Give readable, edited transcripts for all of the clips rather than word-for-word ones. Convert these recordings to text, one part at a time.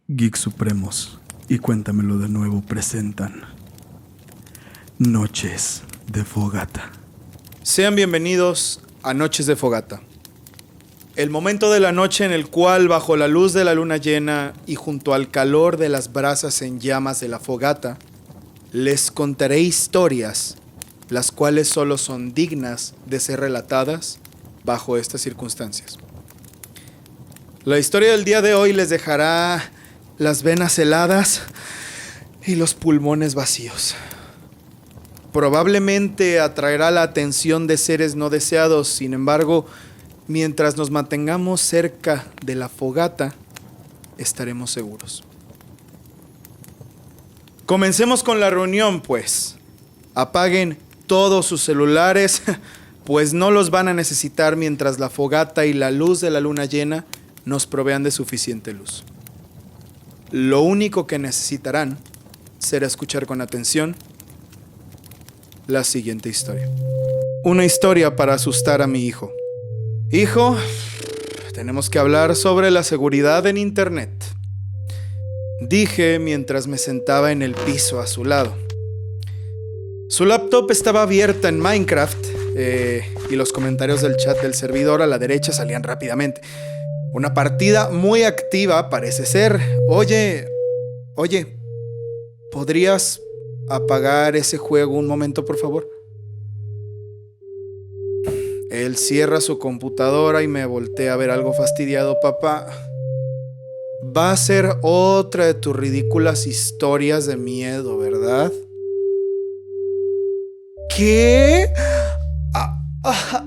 Geeks Supremos y Cuéntamelo de Nuevo presentan Noches de Fogata. Sean bienvenidos a Noches de Fogata, el momento de la noche en el cual, bajo la luz de la luna llena y junto al calor de las brasas en llamas de la fogata, les contaré historias, las cuales solo son dignas de ser relatadas bajo estas circunstancias. La historia del día de hoy les dejará las venas heladas y los pulmones vacíos. Probablemente atraerá la atención de seres no deseados. Sin embargo, mientras nos mantengamos cerca de la fogata, estaremos seguros. Comencemos con la reunión, pues. Apaguen todos sus celulares, pues no los van a necesitar mientras la fogata y la luz de la luna llena nos provean de suficiente luz. Lo único que necesitarán será escuchar con atención la siguiente historia. Una historia para asustar a mi hijo. Hijo, tenemos que hablar sobre la seguridad en Internet, dije mientras me sentaba en el piso a su lado. Su laptop estaba abierta en Minecraft y los comentarios del chat del servidor a la derecha salían rápidamente. Una partida muy activa parece ser. Oye, ¿podrías apagar ese juego un momento, por favor? Él cierra su computadora y me voltea a ver algo fastidiado. Papá, va a ser otra de tus ridículas historias de miedo, ¿verdad? ¿Qué?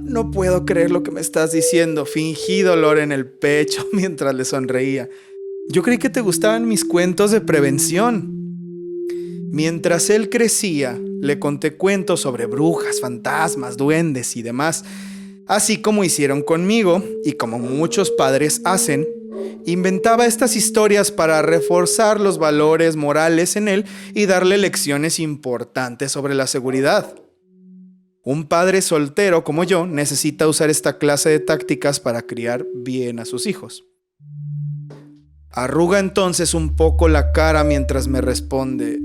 No puedo creer lo que me estás diciendo. Fingí dolor en el pecho mientras le sonreía. Yo creí que te gustaban mis cuentos de prevención. Mientras él crecía, le conté cuentos sobre brujas, fantasmas, duendes y demás. Así como hicieron conmigo, y como muchos padres hacen, inventaba estas historias para reforzar los valores morales en él y darle lecciones importantes sobre la seguridad. Un padre soltero como yo necesita usar esta clase de tácticas para criar bien a sus hijos. Arruga entonces un poco la cara mientras me responde: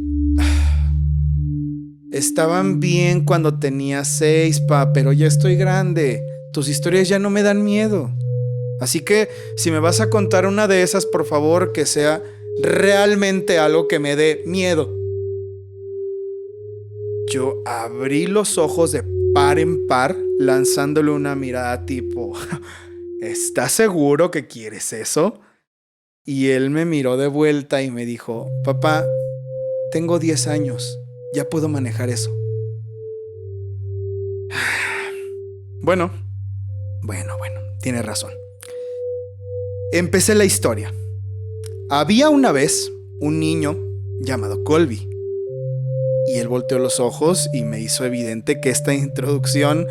estaban bien cuando tenía 6, pero ya estoy grande. Tus historias ya no me dan miedo. Así que si me vas a contar una de esas, por favor, que sea realmente algo que me dé miedo. Yo abrí los ojos de par en par, lanzándole una mirada tipo: ¿estás seguro que quieres eso? Y él me miró de vuelta y me dijo: papá, tengo 10 años, ya puedo manejar eso. Bueno, tienes razón. Empecé la historia. Había una vez un niño llamado Colby. Y él volteó los ojos y me hizo evidente que esta introducción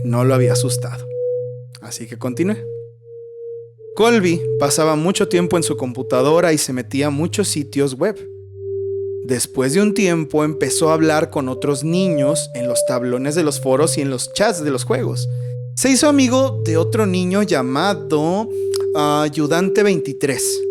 no lo había asustado. Así que continué. Colby pasaba mucho tiempo en su computadora y se metía a muchos sitios web. Después de un tiempo empezó a hablar con otros niños en los tablones de los foros y en los chats de los juegos. Se hizo amigo de otro niño llamado Ayudante 23.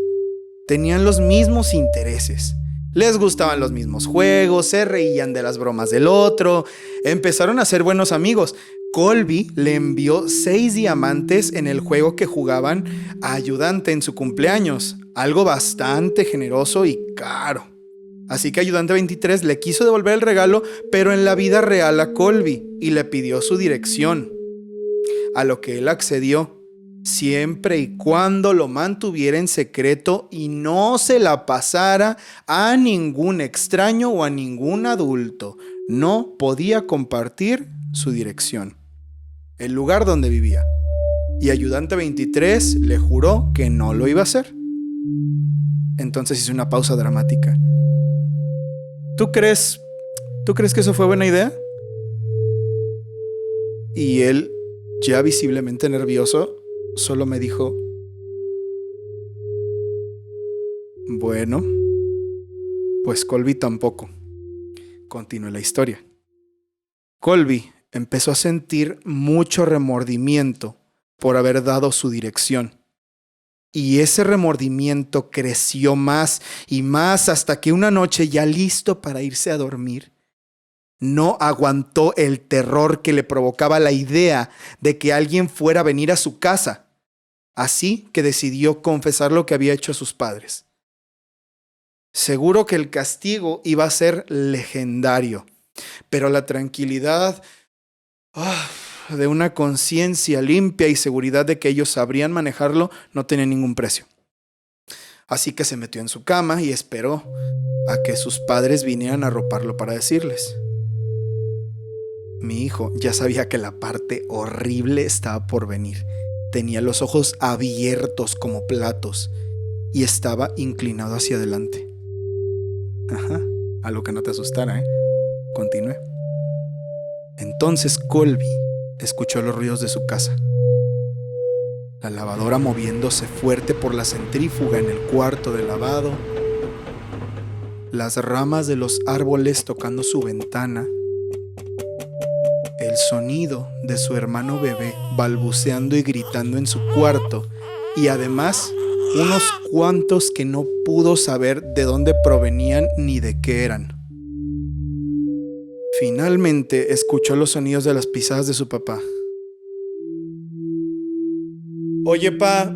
Tenían los mismos intereses. Les gustaban los mismos juegos, se reían de las bromas del otro. Empezaron a ser buenos amigos. Colby le envió 6 diamantes en el juego que jugaban a Ayudante en su cumpleaños. Algo bastante generoso y caro. Así que Ayudante 23 le quiso devolver el regalo, pero en la vida real a Colby, y le pidió su dirección. A lo que él accedió, siempre y cuando lo mantuviera en secreto y no se la pasara a ningún extraño o a ningún adulto. No podía compartir su dirección, el lugar donde vivía. Y Ayudante 23 le juró que no lo iba a hacer. Entonces hice una pausa dramática. ¿Tú crees que eso fue buena idea? Y él, ya visiblemente nervioso, solo me dijo: bueno, pues Colby tampoco. Continué la historia. Colby empezó a sentir mucho remordimiento por haber dado su dirección. Y ese remordimiento creció más y más hasta que una noche, ya listo para irse a dormir, no aguantó el terror que le provocaba la idea de que alguien fuera a venir a su casa. Así que decidió confesar lo que había hecho a sus padres. Seguro que el castigo iba a ser legendario, pero la tranquilidad de una conciencia limpia y seguridad de que ellos sabrían manejarlo no tenía ningún precio. Así que se metió en su cama y esperó a que sus padres vinieran a arroparlo para decirles. Mi hijo ya sabía que la parte horrible estaba por venir. Tenía los ojos abiertos como platos y estaba inclinado hacia adelante. Ajá, algo que no te asustara, ¿eh? Continué. Entonces Colby escuchó los ruidos de su casa. La lavadora moviéndose fuerte por la centrífuga en el cuarto de lavado. Las ramas de los árboles tocando su ventana. El sonido de su hermano bebé balbuceando y gritando en su cuarto. Y además, unos cuantos que no pudo saber de dónde provenían ni de qué eran. Finalmente escuchó los sonidos de las pisadas de su papá. «Oye, pa»,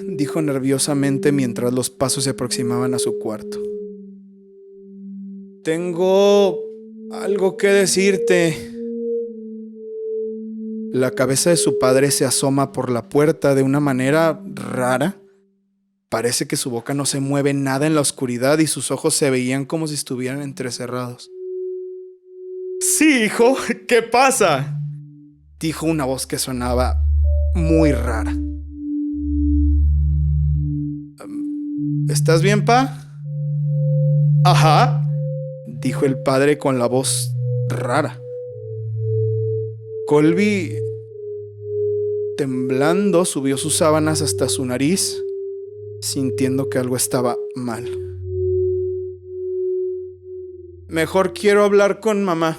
dijo nerviosamente mientras los pasos se aproximaban a su cuarto. «Tengo algo que decirte». La cabeza de su padre se asoma por la puerta de una manera rara. Parece que su boca no se mueve nada en la oscuridad y sus ojos se veían como si estuvieran entrecerrados. «Sí, hijo, ¿qué pasa?», dijo una voz que sonaba muy rara. «¿Estás bien, pa?». «Ajá», dijo el padre con la voz rara. Colby, temblando, subió sus sábanas hasta su nariz, sintiendo que algo estaba mal. «Mejor quiero hablar con mamá».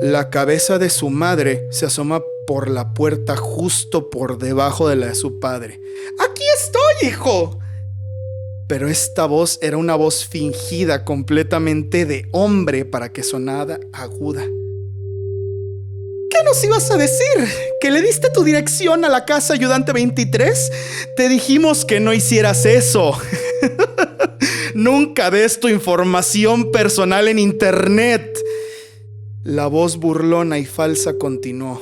La cabeza de su madre se asoma por la puerta justo por debajo de la de su padre. «Aquí estoy, hijo». Pero esta voz era una voz fingida completamente de hombre para que sonara aguda. «¿Qué nos ibas a decir? ¿Que le diste tu dirección a la casa ayudante 23? Te dijimos que no hicieras eso». «Nunca des tu información personal en internet». La voz burlona y falsa continuó.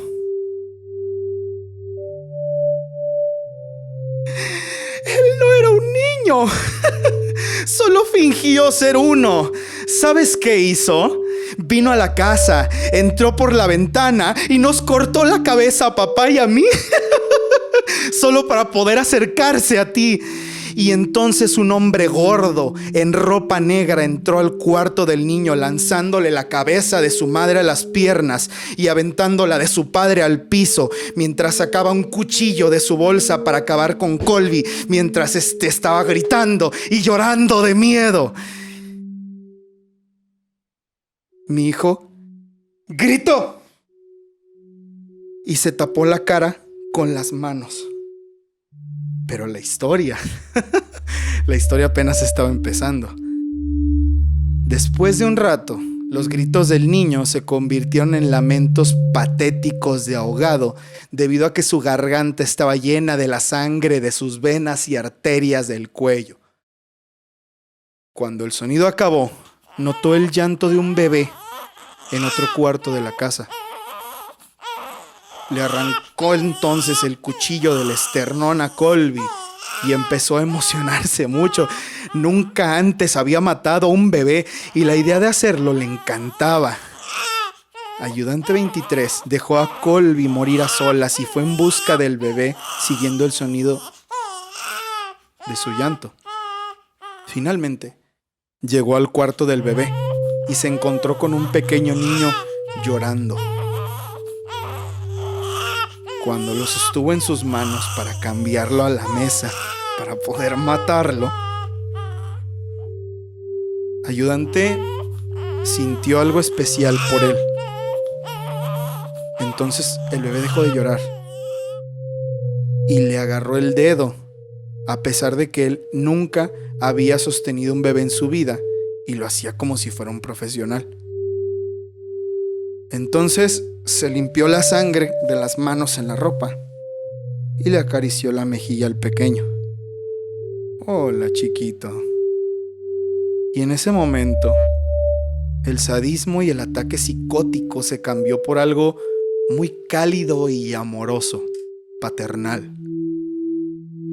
«Él no era un niño. Solo fingió ser uno. ¿Sabes qué hizo? Vino a la casa, entró por la ventana y nos cortó la cabeza a papá y a mí. Solo para poder acercarse a ti. Y entonces un hombre gordo en ropa negra entró al cuarto del niño, lanzándole la cabeza de su madre a las piernas y aventándola de su padre al piso, mientras sacaba un cuchillo de su bolsa para acabar con Colby, mientras estaba gritando y llorando de miedo. Mi hijo gritó y se tapó la cara con las manos. Pero la historia apenas estaba empezando. Después de un rato, los gritos del niño se convirtieron en lamentos patéticos de ahogado, debido a que su garganta estaba llena de la sangre de sus venas y arterias del cuello. Cuando el sonido acabó, notó el llanto de un bebé en otro cuarto de la casa. Le arrancó entonces el cuchillo del esternón a Colby y empezó a emocionarse mucho. Nunca antes había matado a un bebé y la idea de hacerlo le encantaba. Ayudante 23 dejó a Colby morir a solas y fue en busca del bebé, siguiendo el sonido de su llanto. Finalmente, llegó al cuarto del bebé y se encontró con un pequeño niño llorando. Cuando lo sostuvo en sus manos para cambiarlo a la mesa para poder matarlo, Ayudante sintió algo especial por él. Entonces el bebé dejó de llorar y le agarró el dedo, a pesar de que él nunca había sostenido un bebé en su vida y lo hacía como si fuera un profesional. Entonces se limpió la sangre de las manos en la ropa y le acarició la mejilla al pequeño. Hola, chiquito. Y en ese momento, el sadismo y el ataque psicótico se cambió por algo muy cálido y amoroso, paternal.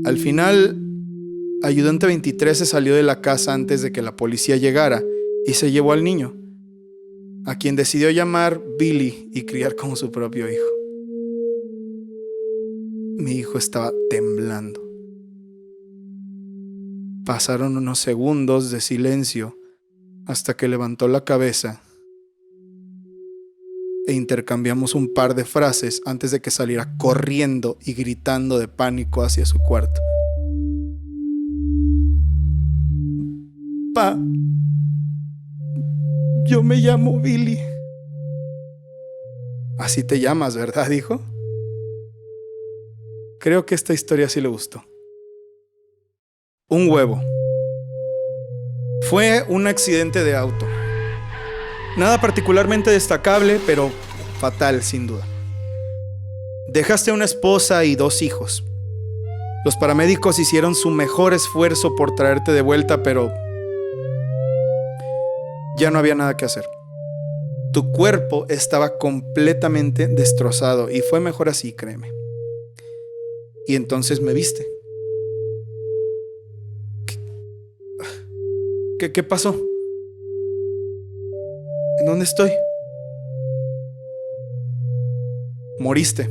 Al final, Ayudante 23 se salió de la casa antes de que la policía llegara y se llevó al niño, a quien decidió llamar Billy y criar como su propio hijo. Mi hijo estaba temblando. Pasaron unos segundos de silencio hasta que levantó la cabeza e intercambiamos un par de frases antes de que saliera corriendo y gritando de pánico hacia su cuarto. Pa, yo me llamo Billy. Así te llamas, ¿verdad, hijo? Creo que esta historia sí le gustó. Un huevo. Fue un accidente de auto. Nada particularmente destacable, pero fatal sin duda. Dejaste a una esposa y 2 hijos. Los paramédicos hicieron su mejor esfuerzo por traerte de vuelta, pero ya no había nada que hacer. Tu cuerpo estaba completamente destrozado y fue mejor así, créeme. Y entonces me viste. ¿Qué pasó? ¿En dónde estoy? Moriste.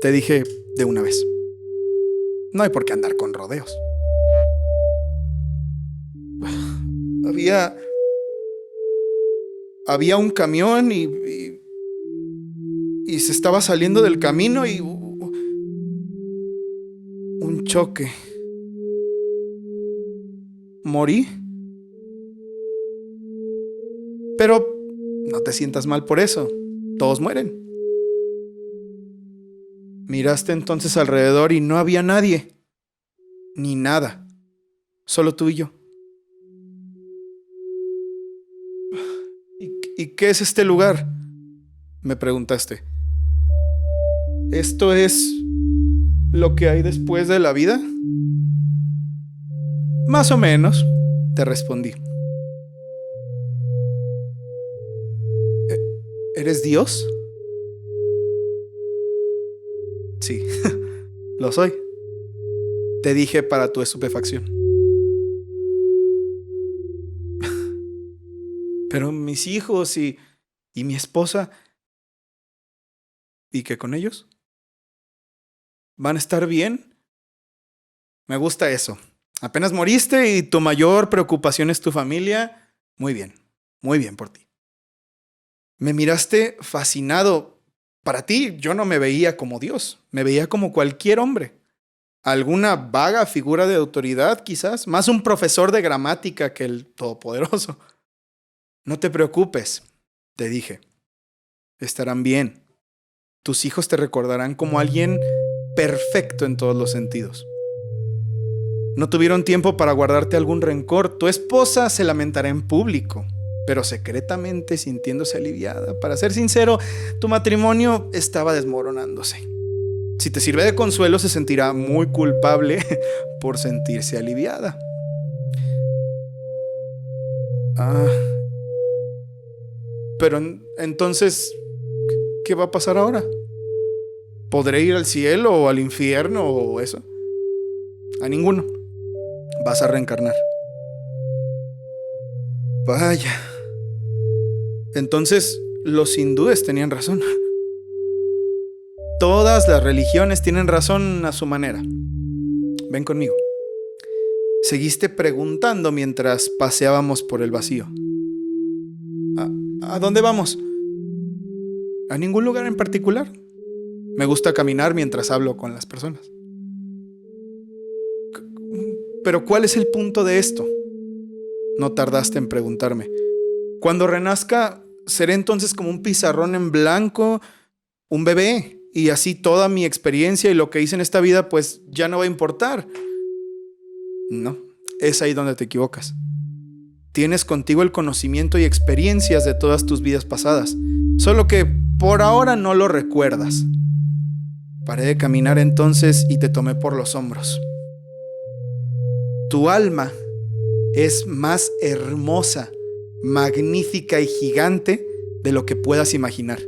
Te dije de una vez. No hay por qué andar con rodeos. Había un camión y se estaba saliendo del camino y un choque. Morí. Pero no te sientas mal por eso. Todos mueren. Miraste entonces alrededor y no había nadie. Ni nada. Solo tú y yo. ¿Y qué es este lugar?, me preguntaste. ¿Esto es lo que hay después de la vida? Más o menos, te respondí. ¿Eres Dios? Sí, lo soy. Te dije para tu estupefacción. Pero mis hijos y mi esposa, ¿y qué con ellos? ¿Van a estar bien? Me gusta eso. Apenas moriste y tu mayor preocupación es tu familia. Muy bien por ti. Me miraste fascinado. Para ti, yo no me veía como Dios, me veía como cualquier hombre. Alguna vaga figura de autoridad, quizás, más un profesor de gramática que el Todopoderoso. No te preocupes, te dije. Estarán bien. Tus hijos te recordarán como alguien perfecto en todos los sentidos. No tuvieron tiempo para guardarte algún rencor. Tu esposa se lamentará en público, pero secretamente sintiéndose aliviada. Para ser sincero, tu matrimonio estaba desmoronándose. Si te sirve de consuelo, se sentirá muy culpable por sentirse aliviada. Pero entonces, ¿qué va a pasar ahora? ¿Podré ir al cielo o al infierno o eso? A ninguno. Vas a reencarnar. Vaya. Entonces, los hindúes tenían razón. Todas las religiones tienen razón a su manera. Ven conmigo. Seguiste preguntando mientras paseábamos por el vacío. ¿A dónde vamos? A ningún lugar en particular. Me gusta caminar mientras hablo con las personas. Pero ¿cuál es el punto de esto? No tardaste en preguntarme. Cuando renazca, ¿seré entonces como un pizarrón en blanco? ¿Un bebé? y así toda mi experiencia y lo que hice en esta vida pues ya no va a importar. No, es ahí donde te equivocas. Tienes contigo el conocimiento y experiencias de todas tus vidas pasadas, solo que por ahora no lo recuerdas. Paré de caminar entonces y te tomé por los hombros. Tu alma es más hermosa, magnífica y gigante de lo que puedas imaginar.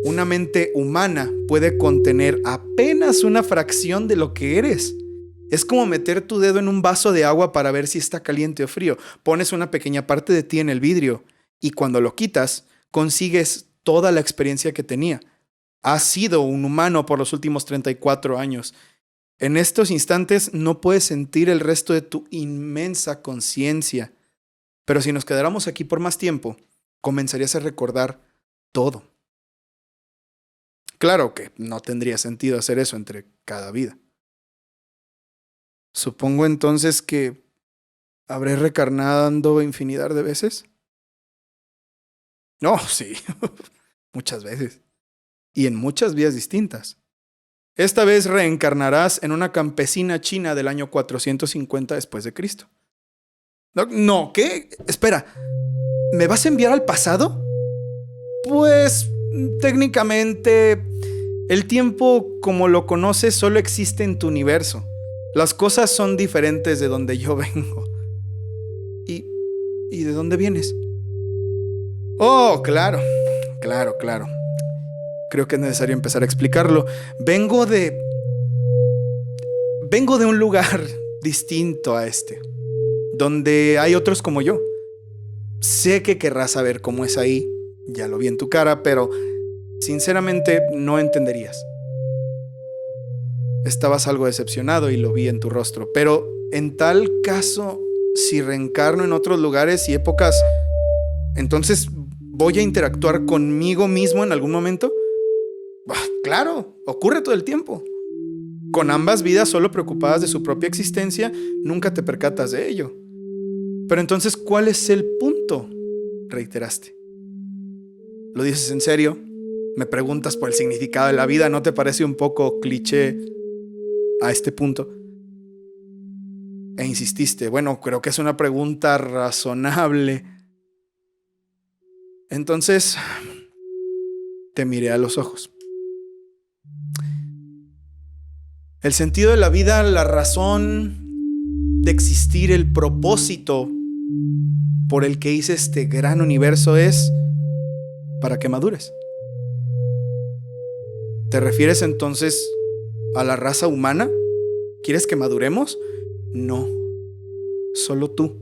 Una mente humana puede contener apenas una fracción de lo que eres. Es como meter tu dedo en un vaso de agua para ver si está caliente o frío. Pones una pequeña parte de ti en el vidrio y cuando lo quitas, consigues toda la experiencia que tenía. Has sido un humano por los últimos 34 años. En estos instantes no puedes sentir el resto de tu inmensa conciencia. Pero si nos quedáramos aquí por más tiempo, comenzarías a recordar todo. Claro que no tendría sentido hacer eso entre cada vida. Supongo entonces que habré reencarnado infinidad de veces. No, sí, muchas veces. Y en muchas vidas distintas. Esta vez reencarnarás en una campesina china del año 450 después de Cristo. No, ¿qué? Espera, ¿me vas a enviar al pasado? Pues, técnicamente, el tiempo como lo conoces solo existe en tu universo. Las cosas son diferentes de donde yo vengo. ¿Y de dónde vienes? Oh, claro. Creo que es necesario empezar a explicarlo. Vengo de un lugar distinto a este, donde hay otros como yo. Sé que querrás saber cómo es ahí, ya lo vi en tu cara, pero sinceramente no entenderías. Estabas algo decepcionado y lo vi en tu rostro, pero en tal caso, si reencarno en otros lugares y épocas, entonces ¿voy a interactuar conmigo mismo en algún momento? Claro, ocurre todo el tiempo. Con ambas vidas solo preocupadas de su propia existencia, nunca te percatas de ello. Pero entonces, ¿cuál es el punto? Reiteraste. ¿Lo dices en serio? ¿Me preguntas por el significado de la vida? ¿No te parece un poco cliché a este punto? E insististe. Bueno, creo que es una pregunta razonable. Entonces, te miré a los ojos. El sentido de la vida, la razón de existir, el propósito por el que hice este gran universo es para que madures. ¿Te refieres entonces a la raza humana? ¿Quieres que maduremos? No, solo tú.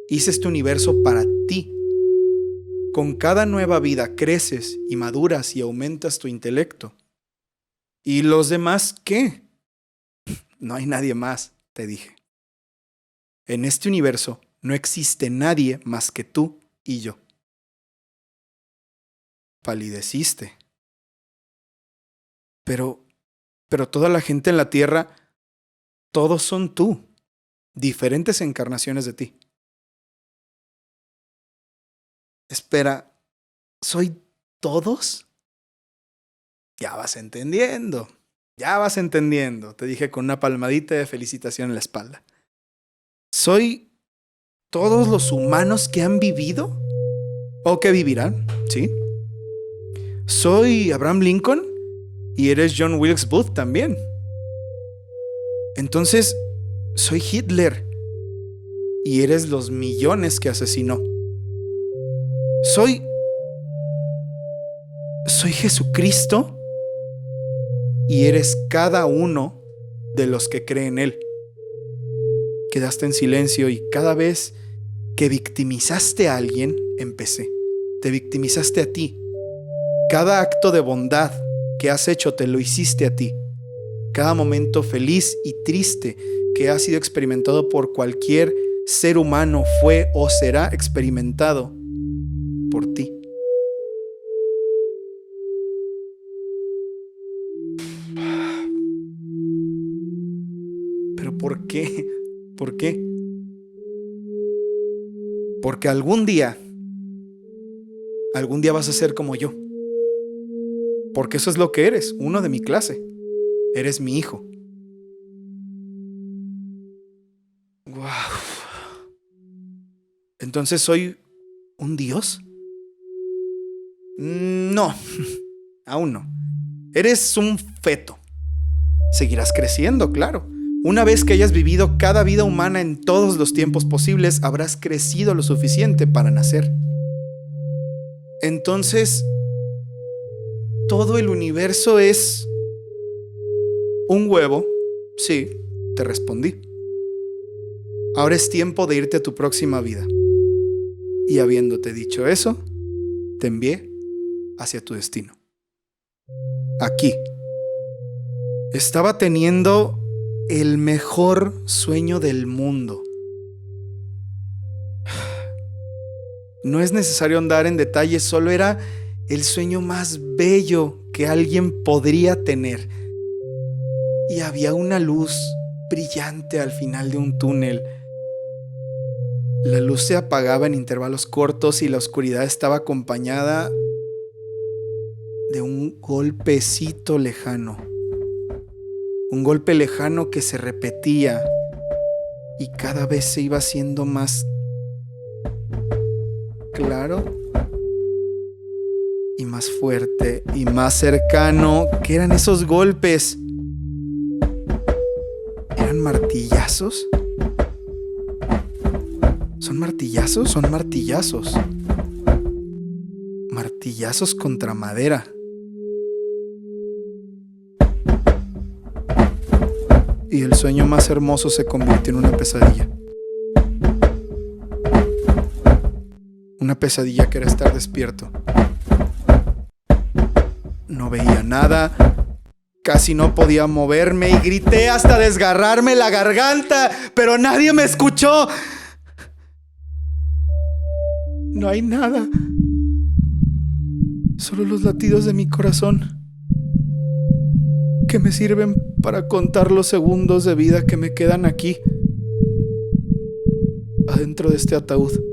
Hice este universo para ti. Con cada nueva vida creces y maduras y aumentas tu intelecto. ¿Y los demás qué? No hay nadie más, te dije. En este universo no existe nadie más que tú y yo. Palideciste. Pero toda la gente en la tierra, todos son tú, diferentes encarnaciones de ti. Espera, ¿soy todos? Ya vas entendiendo, te dije con una palmadita de felicitación en la espalda. ¿Soy todos los humanos que han vivido? ¿O que vivirán? ¿Sí? ¿Soy Abraham Lincoln? Y eres John Wilkes Booth también. Entonces, soy Hitler. Y eres los millones que asesinó. ¿Soy Jesucristo? Y eres cada uno de los que cree en Él. Quedaste en silencio y cada vez que victimizaste a alguien, empecé. Te victimizaste a ti. Cada acto de bondad que has hecho te lo hiciste a ti. Cada momento feliz y triste que ha sido experimentado por cualquier ser humano fue o será experimentado por ti. ¿Pero por qué? ¿Por qué? Porque algún día vas a ser como yo. porque eso es lo que eres, uno de mi clase. Eres mi hijo. Wow. ¿Entonces soy un dios? No, aún no. Eres un feto. Seguirás creciendo, claro. Una vez que hayas vivido cada vida humana en todos los tiempos posibles, habrás crecido lo suficiente para nacer. Entonces, todo el universo es un huevo. Sí, te respondí. Ahora es tiempo de irte a tu próxima vida. Y habiéndote dicho eso, te envié hacia tu destino. Aquí. Estaba teniendo el mejor sueño del mundo. No es necesario andar en detalles, solo era el sueño más bello que alguien podría tener. Y había una luz brillante al final de un túnel. La luz se apagaba en intervalos cortos y la oscuridad estaba acompañada de un golpecito lejano. Un golpe lejano que se repetía y cada vez se iba haciendo más claro y más fuerte y más cercano. ¿Qué eran esos golpes? ¿Eran martillazos? ¿Son martillazos? Son martillazos. Martillazos contra madera. Y el sueño más hermoso se convirtió en una pesadilla. Una pesadilla que era estar despierto. No veía nada, casi no podía moverme y grité hasta desgarrarme la garganta, pero nadie me escuchó. No hay nada, solo los latidos de mi corazón, que me sirven para contar los segundos de vida que me quedan aquí, adentro de este ataúd.